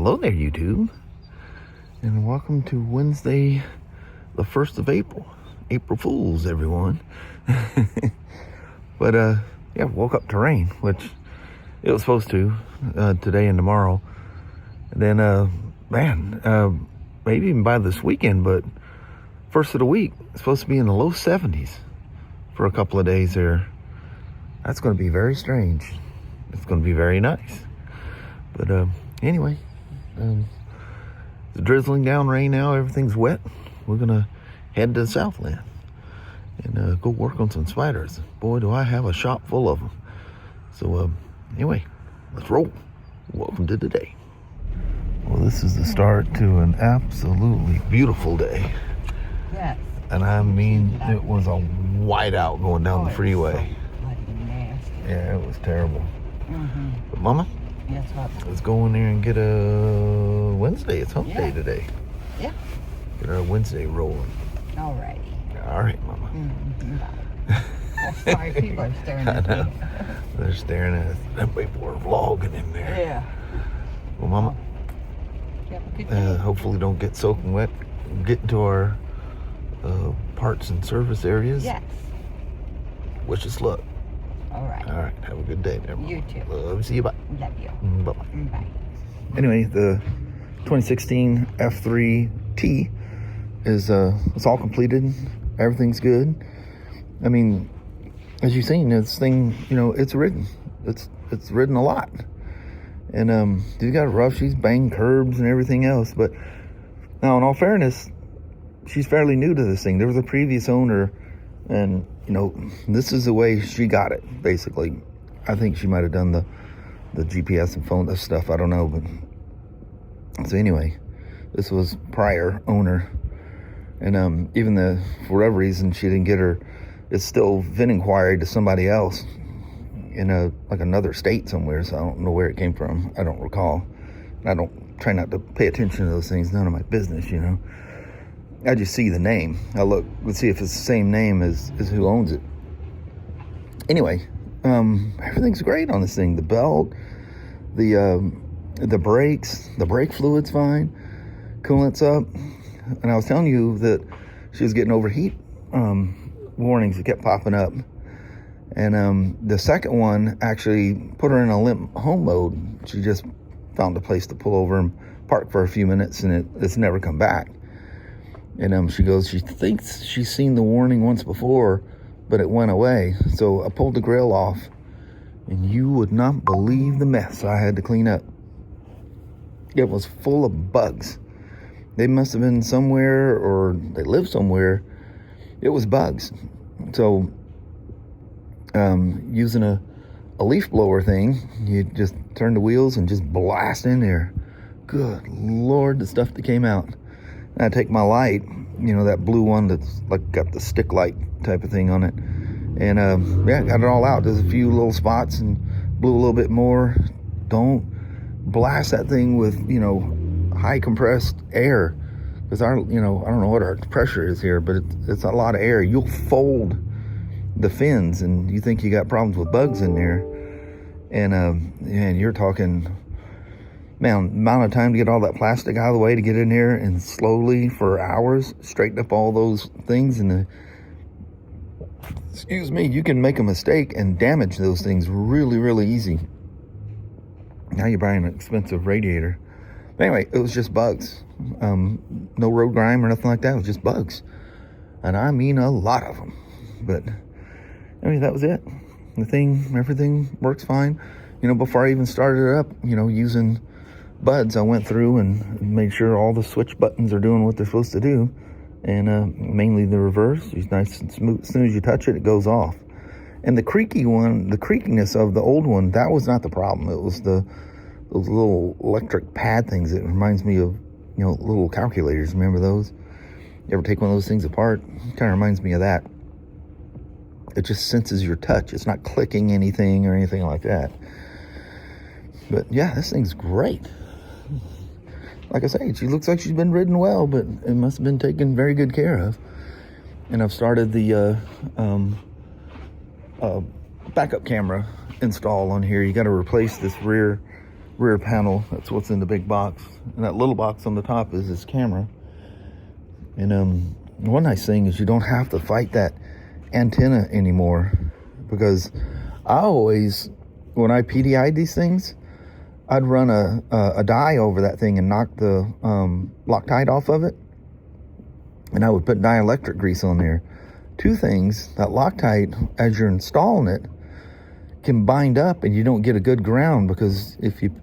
Hello there, YouTube, and welcome to Wednesday, the 1st of April. April Fools, everyone. But, yeah, woke up to rain, which it was supposed to today and tomorrow. And then, maybe even by this weekend, but first of the week, it's supposed to be in the low 70s for a couple of days there. That's going to be very strange. It's going to be very nice. But, anyway, it's drizzling down rain now. Everything's wet. We're going to head to the Southland and go work on some spiders. Boy, do I have a shop full of them. So, anyway, let's roll. Welcome to the day. Well, this is the start to an absolutely beautiful day. Yes. And I mean, it was a whiteout going down the freeway. So bloody nasty. Yeah, it was terrible. Mm-hmm. But Mama, Yes, what? let's go in there and get a Wednesday. It's hump day today. Yeah. Get our Wednesday rolling. Alrighty. All right, Mama. Mm-hmm. Oh, sorry, people are staring I at know. me. They're staring at us. Them people are vlogging in there. Yeah. Well, Mama, You have a good day? hopefully don't get soaking wet. Get into our parts and service areas. Yes. Wish us luck. All right. All right. Have a good day there, Mama. You too. Love. See you. Bye. Love you. Bye-bye. Bye. Anyway, the 2016 F3T is it's all completed. Everything's good. I mean, as you've seen, this thing, you know, it's ridden. It's ridden a lot. And she's got it rough. She's banged curbs and everything else. But now, in all fairness, she's fairly new to this thing. There was a previous owner, and you know, this is the way she got it. Basically, I think she might have done the GPS and phone stuff. I don't know, but so anyway, this was prior owner, and even for whatever reason she didn't get her. It's still been inquired to somebody else in like another state somewhere. So I don't know where it came from. I don't recall. I don't try not to pay attention to those things. None of my business, you know. I just see the name. I look. Let's see if it's the same name as who owns it. Anyway, everything's great on this thing. The belt, the brakes, the brake fluid's fine. Coolant's up. And I was telling you that she was getting overheat warnings that kept popping up. And the second one actually put her in a limp home mode. She just found a place to pull over and park for a few minutes, and it's never come back. And she goes, she thinks she's seen the warning once before, but it went away. So I pulled the grill off, and you would not believe the mess I had to clean up. It was full of bugs. They must have been somewhere, or they live somewhere. It was bugs. So using a leaf blower thing, you just turn the wheels and just blast in there. Good Lord, the stuff that came out. And I take my light, you know, that blue one that's like got the stick light type of thing on it, and yeah, got it all out. There's a few little spots and blew a little bit more. Don't blast that thing with, you know, high compressed air, because I don't know what our pressure is here, but it's a lot of air. You'll fold the fins, and you think you got problems with bugs in there, and you're talking, man, amount of time to get all that plastic out of the way to get in there, and slowly for hours straighten up all those things. And excuse me, you can make a mistake and damage those things really, really easy. Now you're buying an expensive radiator. But anyway, it was just bugs. No road grime or nothing like that. It was just bugs, and I mean a lot of them. But I mean, that was it. Everything works fine. You know, before I even started it up, you know, using buds, I went through and made sure all the switch buttons are doing what they're supposed to do, and mainly the reverse is nice and smooth. As soon as you touch it, it goes off. And the creaky one, the creakiness of the old one, that was not the problem. It was those little electric pad things. It reminds me of, you know, little calculators. Remember those? You ever take one of those things apart? It kind of reminds me of that. It just senses your touch. It's not clicking anything or anything like that. But yeah, this thing's great. Like I say, she looks like she's been ridden well, but it must have been taken very good care of. And I've started the backup camera install on here. You got to replace this rear rear panel. That's what's in the big box. And that little box on the top is his camera. And one nice thing is you don't have to fight that antenna anymore, because I always, when I PDI'd these things, I'd run a die over that thing and knock the Loctite off of it, and I would put dielectric grease on there. Two things: that Loctite, as you're installing it, can bind up and you don't get a good ground, because if you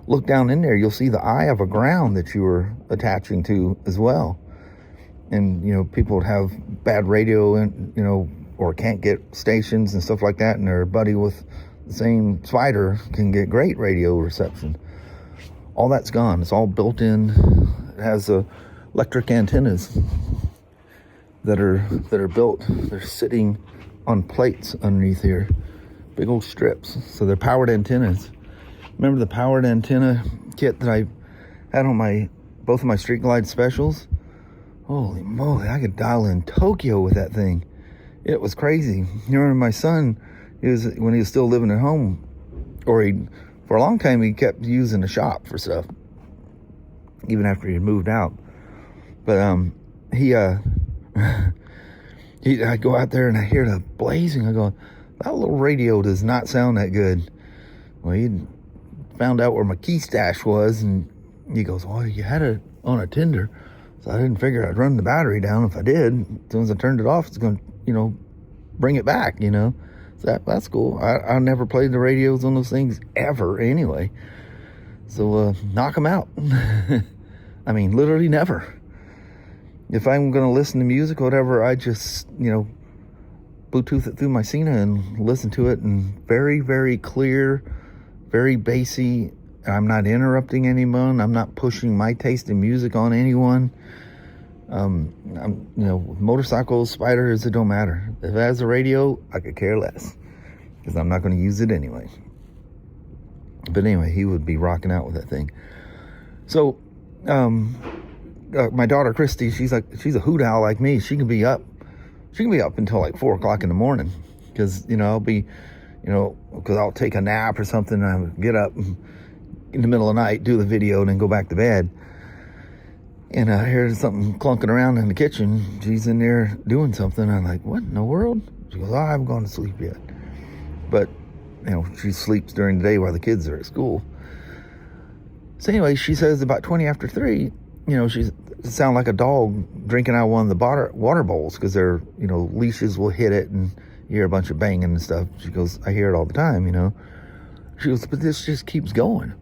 look down in there, you'll see the eye of a ground that you were attaching to as well. And, you know, people would have bad radio and, you know, or can't get stations and stuff like that, and their buddy with the same Spyder can get great radio reception. All that's gone. It's all built in. It has electric antennas that are built. They're sitting on plates underneath here, big old strips. So they're powered antennas. Remember the powered antenna kit that I had on both of my Street Glide specials? Holy moly, I could dial in Tokyo with that thing. It was crazy. You remember my son, when he was still living at home, for a long time he kept using the shop for stuff, even after he had moved out. But I go out there and I hear the blazing. I go, that little radio does not sound that good. Well, he found out where my key stash was, and he goes, well, you had it on a tender. So I didn't figure I'd run the battery down. If I did, as soon as I turned it off, it's going to, you know, bring it back, you know. So that's cool. I never played the radios on those things ever anyway. So knock them out. I mean, literally never. If I'm going to listen to music or whatever, I just, you know, Bluetooth it through my Cena and listen to it, and very, very clear, very bassy. I'm not interrupting anyone. I'm not pushing my taste in music on anyone. I'm, you know, motorcycles, Spyders, it don't matter. If it has a radio, I could care less, because I'm not going to use it anyway. But anyway, he would be rocking out with that thing. So, my daughter Christy, she's a hoot owl like me. She can be up until like 4 o'clock in the morning, because, you know, I'll be, you know, because I'll take a nap or something, and I'll get up in the middle of the night, do the video, and then go back to bed. And I hear something clunking around in the kitchen. She's in there doing something. I'm like, what in the world? She goes, oh, I haven't gone to sleep yet. But, you know, she sleeps during the day while the kids are at school. So anyway, she says about 20 after 3, you know, she sound like a dog drinking out of one of the water bowls, because their, you know, leashes will hit it and you hear a bunch of banging and stuff. She goes, I hear it all the time, you know. She goes, but this just keeps going.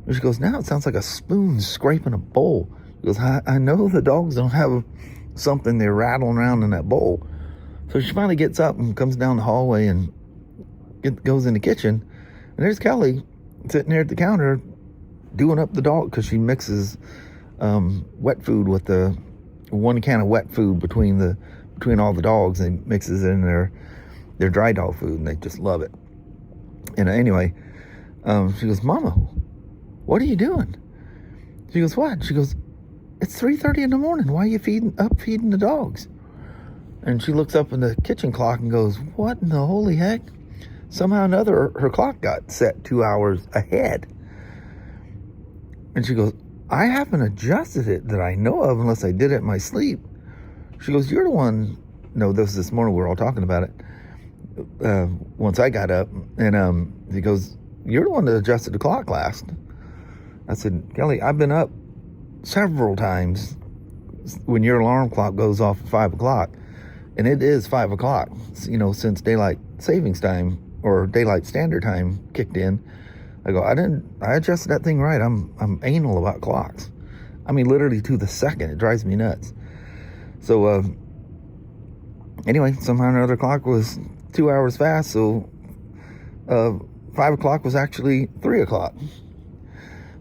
She goes, now it sounds like a spoon scraping a bowl. She goes, I know the dogs don't have something they're rattling around in that bowl. So she finally gets up and comes down the hallway and goes in the kitchen. And there's Kelly sitting there at the counter doing up the dog, because she mixes wet food with the one can of wet food between all the dogs, and mixes it in their dry dog food, and they just love it. And anyway, she goes, Mama, what are you doing? She goes, what? She goes, it's 3:30 in the morning. Why are you feeding the dogs? And she looks up in the kitchen clock and goes, what in the holy heck? Somehow or another, her clock got set 2 hours ahead. And she goes, I haven't adjusted it that I know of, unless I did it in my sleep. She goes, you're the one. No, this morning we were all talking about it. Once I got up, and he goes, you're the one that adjusted the clock last. I said, Kelly, I've been up several times when your alarm clock goes off at 5 o'clock, and it is 5 o'clock, you know, since daylight savings time or daylight standard time kicked in. I go, I adjusted that thing right. I'm anal about clocks. I mean, literally to the second. It drives me nuts. So anyway, somehow another clock was 2 hours fast, so 5 o'clock was actually 3 o'clock.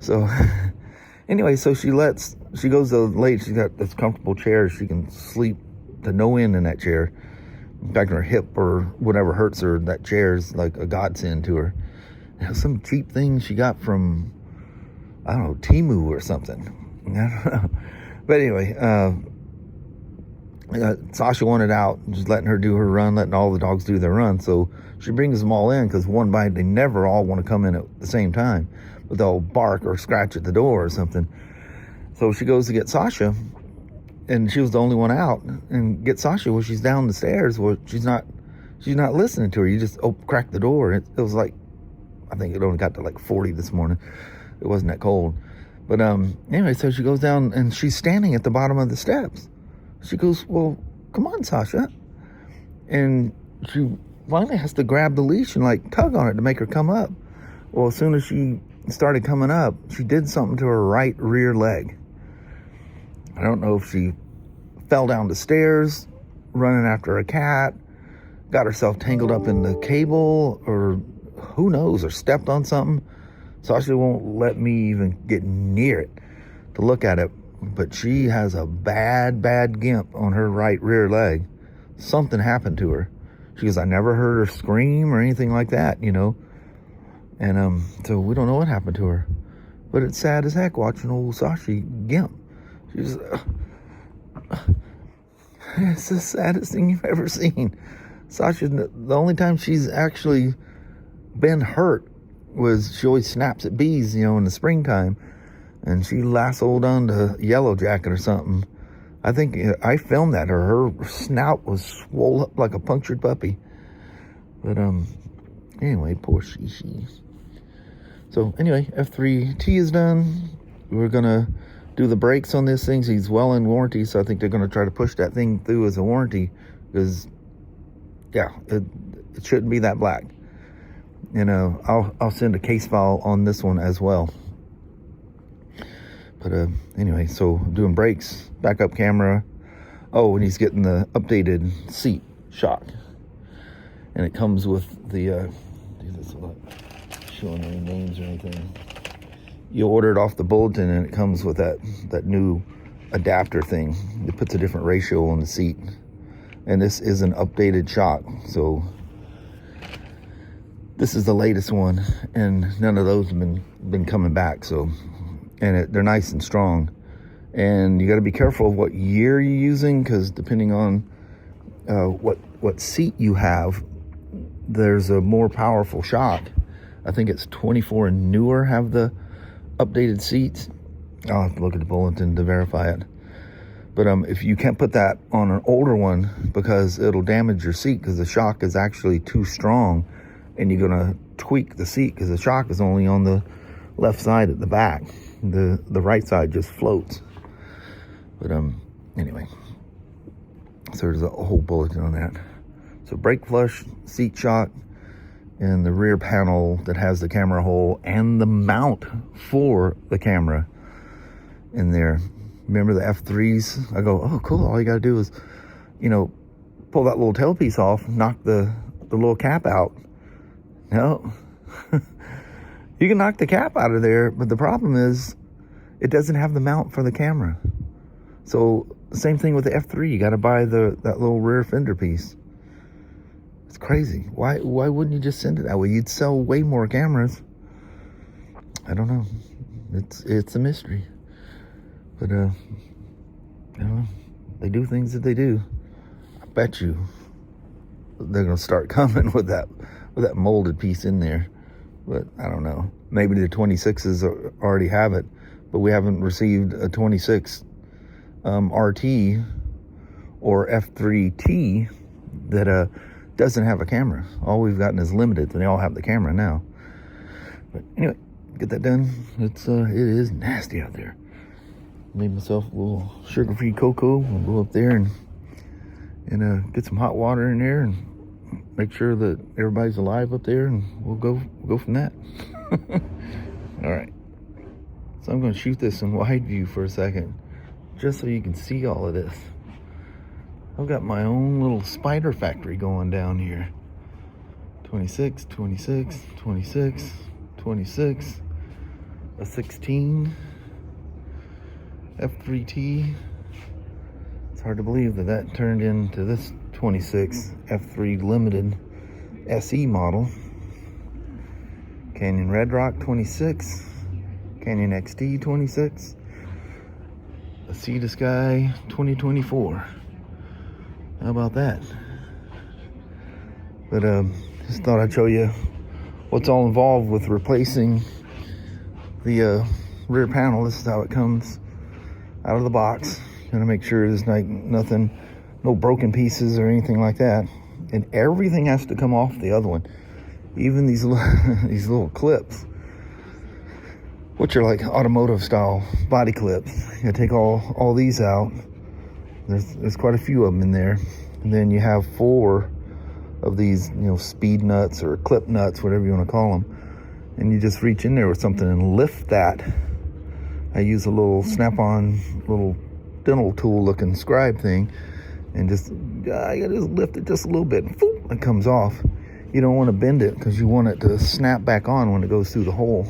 So anyway, so she goes to late. She's got this comfortable chair. She can sleep to no end in that chair. In fact, her hip or whatever hurts her, that chair is like a godsend to her. You know, some cheap thing she got from, I don't know, Temu or something. I don't know. But anyway, Sasha wanted out, just letting her do her run, letting all the dogs do their run. So she brings them all in, because one bite, they never all want to come in at the same time. but they'll bark or scratch at the door or something. So she goes to get Sasha, and she was the only one out, and get Sasha. Well, she's down the stairs. Well, she's not listening to her. You just crack the door. It was like, I think it only got to like 40 this morning. It wasn't that cold. But anyway, so she goes down, and she's standing at the bottom of the steps. She goes, well, come on, Sasha. And she finally has to grab the leash and like tug on it to make her come up. Well, as soon as she started coming up, she did something to her right rear leg. I don't know if she fell down the stairs running after a cat, got herself tangled up in the cable, or who knows, or stepped on something. Sasha won't let me even get near it to look at it, but she has a bad gimp on her right rear leg. Something happened to her. She goes, I never heard her scream or anything like that, you know. And so we don't know what happened to her. But it's sad as heck watching old Sasha gimp. She's it's the saddest thing you've ever seen. Sasha, the only time she's actually been hurt was she always snaps at bees, you know, in the springtime. And she lassoed on to Yellow Jacket or something. I think I filmed that. Her snout was swollen up like a punctured puppy. But anyway, poor she. So anyway, F3T is done. We're gonna do the brakes on this thing. He's well in warranty, so I think they're gonna try to push that thing through as a warranty, because yeah, it shouldn't be that black. You know, I'll send a case file on this one as well. But anyway, so I'm doing brakes, backup camera. Oh, and he's getting the updated seat shock, and it comes with the this without showing any names or anything. You order it off the bulletin, and it comes with that new adapter thing. It puts a different ratio on the seat, and this is an updated shock. So this is the latest one, and none of those have been coming back. So. And they're nice and strong, and you got to be careful of what year you're using, because depending on what seat you have, there's a more powerful shock. I think it's 24 and newer have the updated seats. I'll have to look at the bulletin to verify it. But if you can't put that on an older one, because it'll damage your seat, because the shock is actually too strong, and you're gonna tweak the seat, because the shock is only on the left side at the back. The right side just floats. But anyway, so there's a whole bulletin on that. So brake flush, seat shock, and the rear panel that has the camera hole and the mount for the camera in there. Remember the F3s? I go, oh cool, all you gotta do is, you know, pull that little tailpiece off, knock the little cap out. No. You can knock the cap out of there, but the problem is it doesn't have the mount for the camera. So same thing with the F3. You got to buy that little rear fender piece. It's crazy. Why wouldn't you just send it that way? You'd sell way more cameras. I don't know. It's a mystery. But you know, they do things that they do. I bet you they're gonna start coming with that molded piece in there. But I don't know. Maybe the 26s already have it, but we haven't received a 26 RT or F3T that doesn't have a camera. All we've gotten is limited, and they all have the camera now. But anyway, get that done. It is nasty out there. Made myself a little sugar-free cocoa. We'll go up there and get some hot water in there and make sure that everybody's alive up there, and we'll go from that. All right. So I'm going to shoot this in wide view for a second, just so you can see all of this. I've got my own little Spyder factory going down here. 26, 26, 26, 26, a 16, F3T. It's hard to believe that turned into this 26 F3 Limited SE model. Canyon Red Rock 26, Canyon XT 26, a Sea to Sky 2024. How about that? But just thought I'd show you what's all involved with replacing the rear panel. This is how it comes out of the box. Gonna make sure there's like nothing, no broken pieces or anything like that. And everything has to come off the other one, even these these little clips, which are like automotive style body clips. You gotta take all these out. There's quite a few of them in there. And then you have 4 of these, speed nuts or clip nuts, whatever you want to call them. And you just reach in there with something and lift that. I use a little snap-on, little dental tool looking scribe thing, and I gotta just lift it just a little bit, and boom, it comes off. You don't want to bend it because you want it to snap back on when it goes through the hole.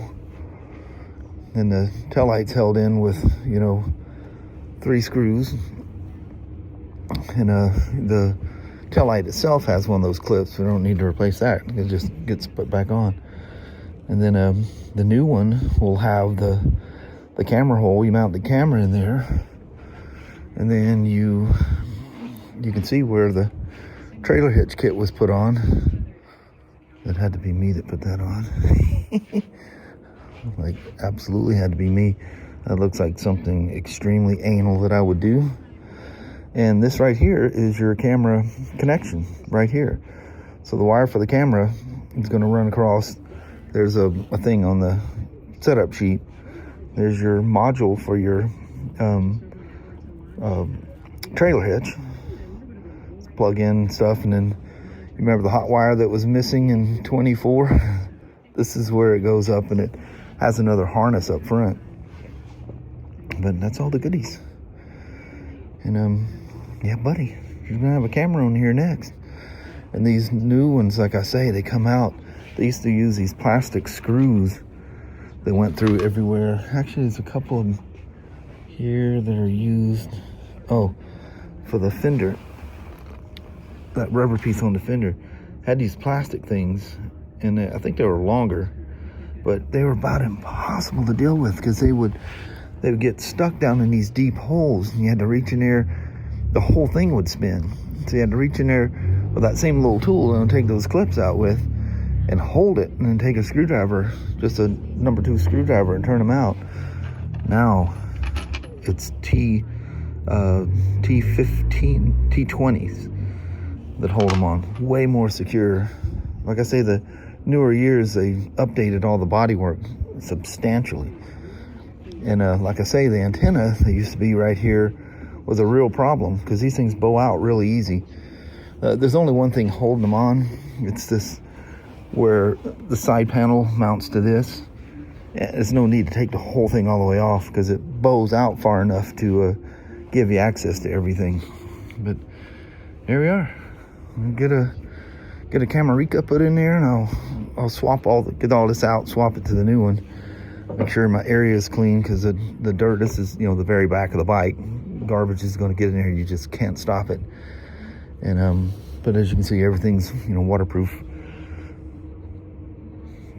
And the tail light's held in with 3 screws, and the tail light itself has one of those clips. We don't need to replace that. It just gets put back on. And then the new one will have the camera hole. You mount the camera in there, and then you can see where the trailer hitch kit was put on. That had to be me that put that on. Like, absolutely had to be me. That looks like something extremely anal that I would do. And this right here is your camera connection right here. So the wire for the camera is going to run across. There's a thing on the setup sheet. There's your module for your trailer hitch. Plug in stuff, and then you remember the hot wire that was missing in 24? This is where it goes up, and it has another harness up front. But that's all the goodies. And yeah, buddy, you're gonna have a camera on here next. And these new ones, like I say, they come out. They used to use these plastic screws that went through everywhere. Actually, there's a couple of them here that are used. Oh, for the fender. That rubber piece on the fender had these plastic things, and I think they were longer, but they were about impossible to deal with because they would get stuck down in these deep holes, and you had to reach in there. The whole thing would spin, so you had to reach in there with that same little tool and take those clips out with and hold it, and then take a screwdriver, just a number 2 screwdriver, and turn them out. Now it's T15, T20s that hold them on. Way more secure. Like I say, the newer years, they updated all the bodywork substantially. And like I say, the antenna that used to be right here was a real problem because these things bow out really easy. There's only one thing holding them on. It's this, where the side panel mounts to this. There's no need to take the whole thing all the way off because it bows out far enough to give you access to everything. But there we are. Get a Camarica put in there, and I'll swap get all this out, swap it to the new one. Make sure my area is clean because the dirt. This is the very back of the bike. Garbage is going to get in there. You just can't stop it. And but as you can see, everything's waterproof.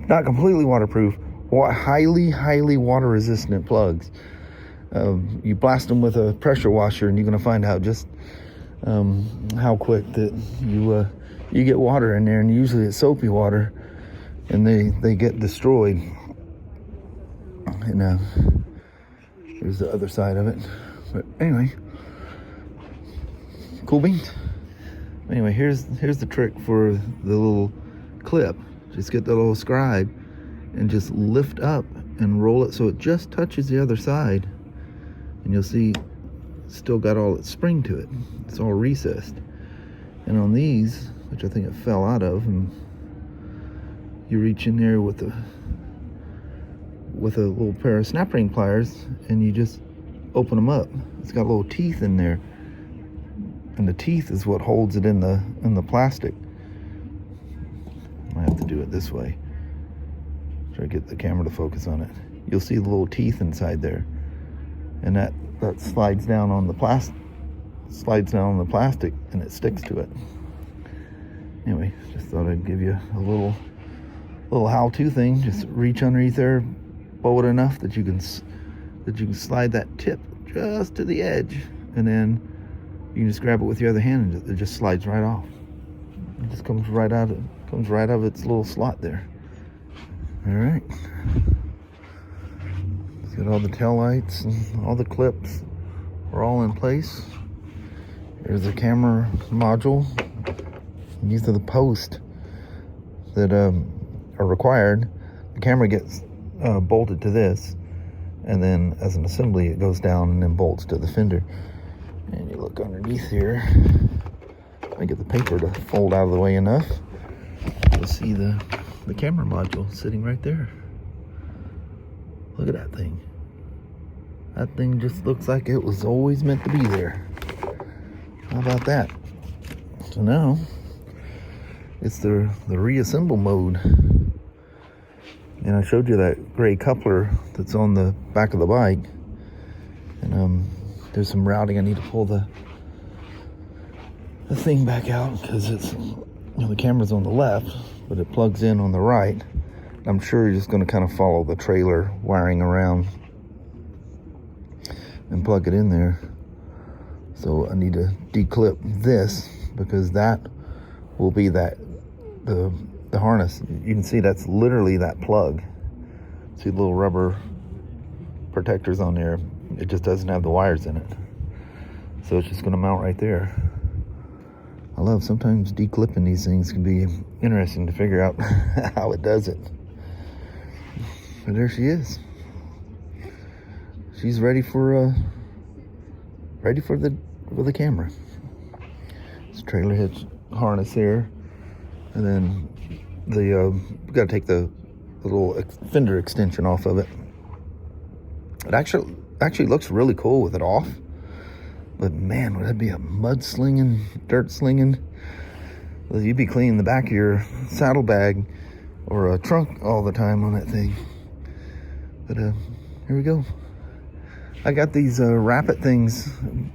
Not completely waterproof. Highly water resistant plugs. You blast them with a pressure washer, and you're going to find out just how quick that you get water in there, and usually it's soapy water, and they get destroyed. And there's the other side of it. But anyway, cool beans. Anyway, here's the trick for the little clip. Just get the little scribe and just lift up and roll it so it just touches the other side, and you'll see it's still got all its spring to it. It's all recessed. And on these, which I think it fell out of, and you reach in there with a little pair of snap ring pliers, and you just open them up. It's got little teeth in there, and the teeth is what holds it in the plastic. I have to do it this way. Try to get the camera to focus on it. You'll see the little teeth inside there, and that slides down on the plastic. And it sticks to it. Anyway, just thought I'd give you a little how-to thing. Just reach underneath there, bow it enough that you can slide that tip just to the edge, and then you can just grab it with your other hand, and it just slides right off. It just comes right out of its little slot there. All right. It's got all the tail lights and all the clips are all in place. Here's the camera module. These are the posts that are required. The camera gets bolted to this, and then as an assembly it goes down and then bolts to the fender. And you look underneath here, I get the paper to fold out of the way enough. You'll see the camera module sitting right there. Look at that thing. That thing just looks like it was always meant to be there. How about that? So now it's the reassemble mode. And I showed you that gray coupler that's on the back of the bike. And there's some routing. I need to pull the thing back out because it's, the camera's on the left, but it plugs in on the right. I'm sure you're just going to kind of follow the trailer wiring around and plug it in there. So I need to declip this because that will be the harness. You can see that's literally that plug. See the little rubber protectors on there. It just doesn't have the wires in it. So it's just going to mount right there. I love sometimes declipping these things can be interesting to figure out how it does it. But there she is. She's ready for the camera. It's trailer hitch harness here, and then we got to take the little fender extension off of it. It actually looks really cool with it off. But man, would that be a mud slinging, dirt slinging? Well, you'd be cleaning the back of your saddlebag or a trunk all the time on that thing. But here we go. I got these Rapid things.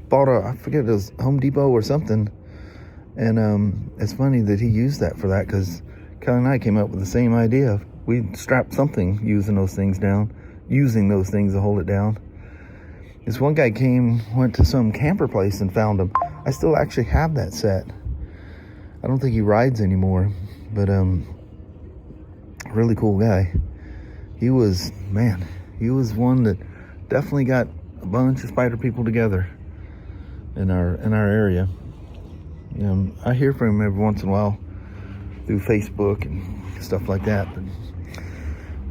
Bought I forget it was Home Depot or something. And it's funny that he used that for that because Kelly and I came up with the same idea. We strapped something using those things to hold it down. This one guy went to some camper place and found them. I still actually have that set. I don't think he rides anymore, but really cool guy. He was one that definitely got a bunch of Spyder people together in our area. I hear from him every once in a while through Facebook and stuff like that. But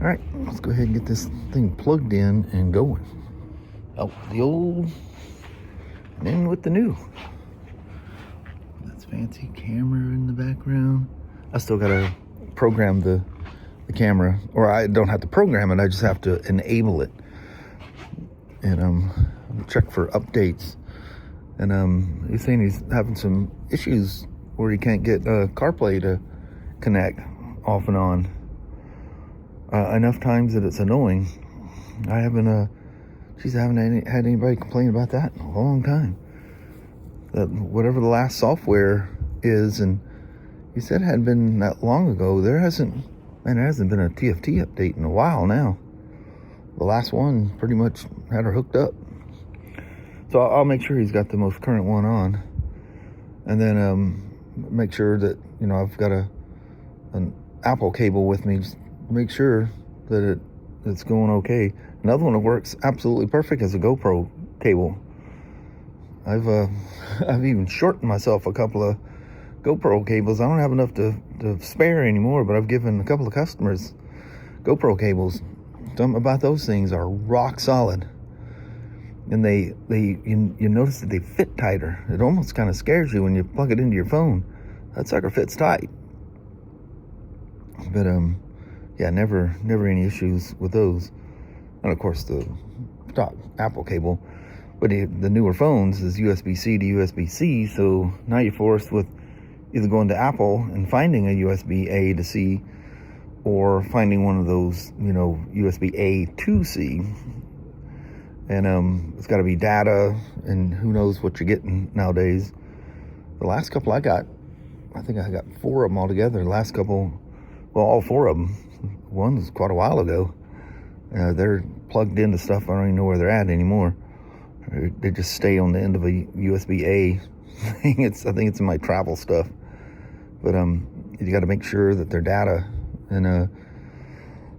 all right, let's go ahead and get this thing plugged in and going. Out the old and in with the new. That's fancy camera in the background. I still gotta program the camera, or I don't have to program it, I just have to enable it. And check for updates. And he's saying he's having some issues where he can't get CarPlay to connect off and on enough times that it's annoying. I haven't had anybody complain about that in a long time. That whatever the last software is, and he said it hadn't been that long ago. There hasn't been a TFT update in a while now. The last one pretty much had her hooked up. So I'll make sure he's got the most current one on, and then make sure that I've got an Apple cable with me. Just make sure that it's going okay. Another one that works absolutely perfect is a GoPro cable. I've even shortened myself a couple of GoPro cables. I don't have enough to spare anymore, but I've given a couple of customers GoPro cables. Something about those things are rock solid, and you notice that they fit tighter. It almost kind of scares you when you plug it into your phone. That sucker fits tight. But yeah, never any issues with those. And of course the stock Apple cable, but the newer phones is USB-C to USB-C, so now you're forced with either going to Apple and finding a USB-A to C, or finding one of those USB-A to C, and it's got to be data, and who knows what you're getting nowadays. The last couple I got, I think I got 4 of them altogether. The last couple, well, all 4 of them. One was quite a while ago. They're plugged into stuff I don't even know where they're at anymore. They just stay on the end of a USB-A thing. I think it's in my travel stuff. But you got to make sure that their data, and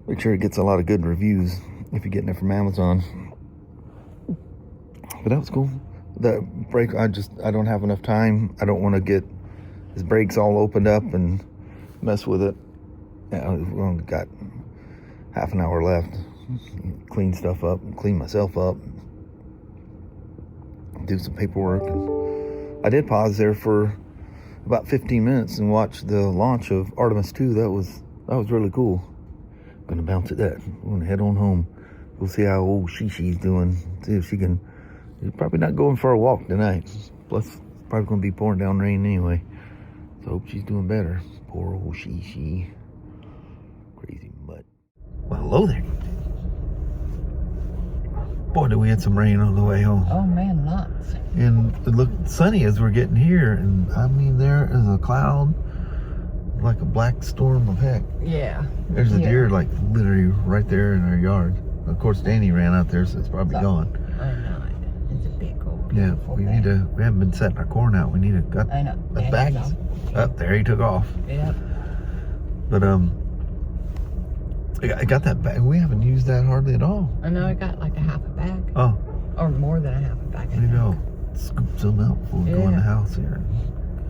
make sure it gets a lot of good reviews. if you're getting it from Amazon. But that was cool. The brake, I don't have enough time. I don't want to get his brakes all opened up and mess with it. Yeah, we only got half an hour left. Clean stuff up, clean myself up, do some paperwork. I did pause there for about 15 minutes and watch the launch of Artemis 2. That was really cool. Gonna bounce at that. We're gonna head on home. We'll see how old Shi's doing. See if she can. She's probably not going for a walk tonight. Plus, it's probably gonna be pouring down rain anyway. So I hope she's doing better. Poor old Shi. Crazy mutt. Well, hello there. Boy, did we had some rain on the way home. Oh man, lots. And it looked sunny as we're getting here. And I mean, there is a cloud, like a black storm of heck. Yeah. There's a deer, like literally right there in our yard. Of course, Danny ran out there, so it's probably gone. I know it. It's a big old. Yeah, we haven't been setting our corn out. We need to cut I know. the bags. Oh, there he took off. Yeah. But I got that bag. We haven't used that hardly at all. I know I got like a half a bag. Oh. Or more than a half a bag. Maybe I'll scoop some out before we go in the house here.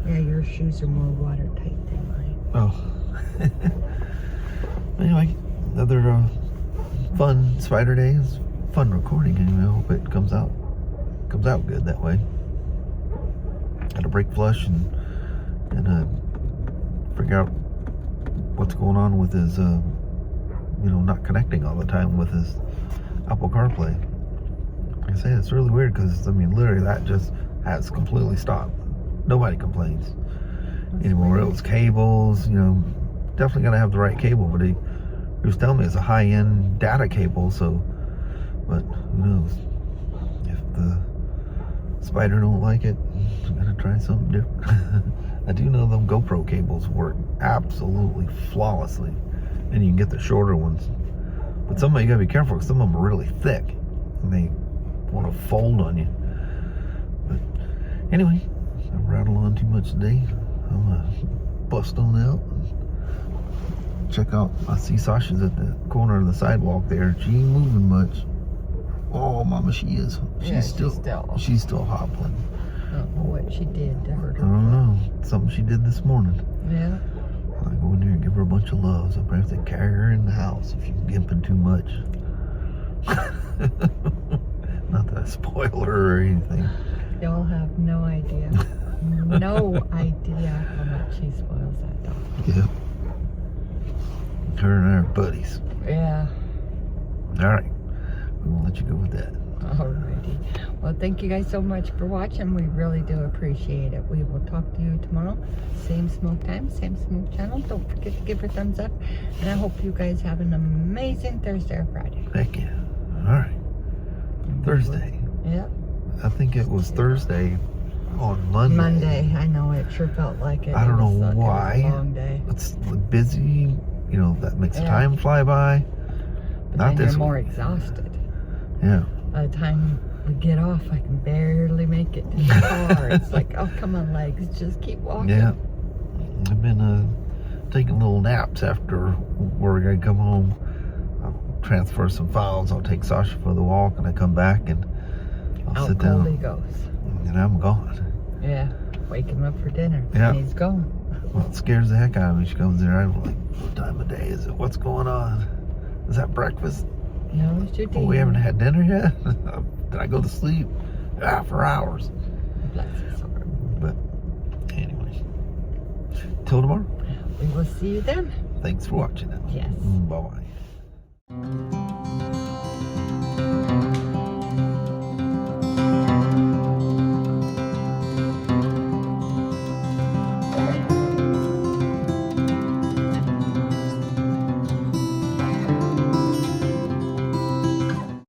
Yeah, your shoes are more watertight than mine. Oh. Anyway, another fun Spyder day. It's fun recording anyway. I hope it comes out good that way. Had a brake flush and figure out what's going on with his not connecting all the time with his Apple CarPlay. Like I say, it's really weird because literally that just has completely stopped. Nobody complains anymore. It was cables, definitely gotta have the right cable, but he was telling me it's a high-end data cable, but who knows? If the Spyder don't like it, I'm gonna try something different. I do know them GoPro cables work absolutely flawlessly, and you can get the shorter ones. But some of them you gotta be careful because some of them are really thick, and they want to fold on you. But anyway, I rattled on too much today. I'm gonna bust on out. Check out. I see Sasha's at the corner of the sidewalk there. She ain't moving much. Oh, mama, she is. She's still hobbling. I don't know what she did to hurt her. I don't know. Something she did this morning. Yeah. I go in there and give her a bunch of loves. I'll probably have to carry her in the house if she's gimping too much. Not that I spoil her or anything. Y'all have no idea. No idea how much she spoils that dog. Yep. Her and I are buddies. Yeah. All right. We won't let you go with that. Alrighty. Well, thank you guys so much for watching. We really do appreciate it. We will talk to you tomorrow. Same Smoak time, same Smoak channel. Don't forget to give her a thumbs up. And I hope you guys have an amazing Thursday or Friday. Heck yeah. All right. Thursday. Yep. I think it was Thursday on Monday. Monday. I know it sure felt like it. I don't know why. It was a long day. It's busy. That makes the time fly by. But Not then this you're more week. exhausted. Yeah. By the time we get off, I can barely make it to the car. It's like, oh, come on, legs. Just keep walking. Yeah. I've been taking little naps after work. I come home. I'll transfer some files. I'll take Sasha for the walk, and I come back and I'll sit down. Out he goes. And I'm gone. Yeah. Wake him up for dinner. Yeah. And he's gone. Well, it scares the heck out of me. She comes in, I'm like, what time of day is it? What's going on? Is that breakfast? No, it's your dinner. Oh, we haven't had dinner yet? Did I go to sleep? For hours. Bless his heart. But anyway, till tomorrow. We will see you then. Thanks for watching it. Yes. Bye-bye.